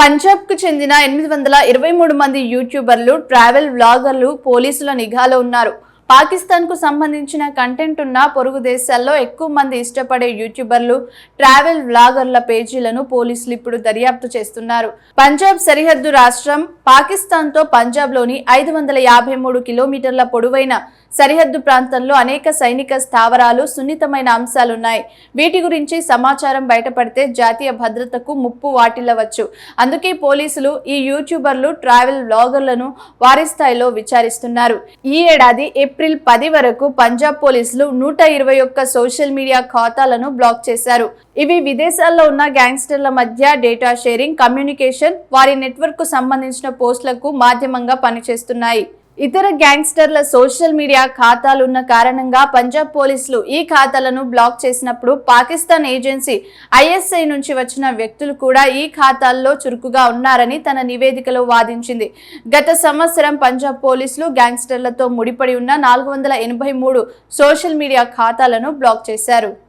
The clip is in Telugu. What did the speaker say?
పంజాబ్కు చెందిన 823 మంది యూట్యూబర్లు, ట్రావెల్ వ్లాగర్లు పోలీసుల నిఘాలో ఉన్నారు. పాకిస్తాన్కు సంబంధించిన కంటెంట్ ఉన్న పొరుగు దేశాల్లో ఎక్కువ మంది ఇష్టపడే యూట్యూబర్లు, ట్రావెల్ వ్లాగర్ల పేజీలను పోలీసులు ఇప్పుడు దర్యాప్తు చేస్తున్నారు. పంజాబ్ సరిహద్దు రాష్ట్రం పాకిస్తాన్తో పంజాబ్లోని 553 కిలోమీటర్ల పొడవైన సరిహద్దు ప్రాంతంలో అనేక సైనిక స్థావరాలు, సున్నితమైన అంశాలున్నాయి. వీటి గురించి సమాచారం బయటపడితే జాతీయ భద్రతకు ముప్పు వాటిల్లవచ్చు. అందుకే పోలీసులు ఈ యూట్యూబర్లు, ట్రావెల్ వ్లాగర్లను వారి స్థాయిలో విచారిస్తున్నారు. ఈ ఏడాది ఏప్రిల్ 10 వరకు పంజాబ్ పోలీసులు 121 సోషల్ మీడియా ఖాతాలను బ్లాక్ చేశారు. ఇవి విదేశాల్లో ఉన్న గ్యాంగ్స్టర్ల మధ్య డేటా షేరింగ్, కమ్యూనికేషన్, వారి నెట్వర్క్ కు సంబంధించిన పోస్టులకు మాధ్యమంగా పనిచేస్తున్నాయి. ఇతర గ్యాంగ్స్టర్ల సోషల్ మీడియా ఖాతాలున్న కారణంగా పంజాబ్ పోలీసులు ఈ ఖాతాలను బ్లాక్ చేసినప్పుడు పాకిస్తాన్ ఏజెన్సీ ISI నుంచి వచ్చిన వ్యక్తులు కూడా ఈ ఖాతాల్లో చురుకుగా ఉన్నారని తన నివేదికలో వాదించింది. గత సంవత్సరం పంజాబ్ పోలీసులు గ్యాంగ్స్టర్లతో ముడిపడి ఉన్న 483 సోషల్ మీడియా ఖాతాలను బ్లాక్ చేశారు.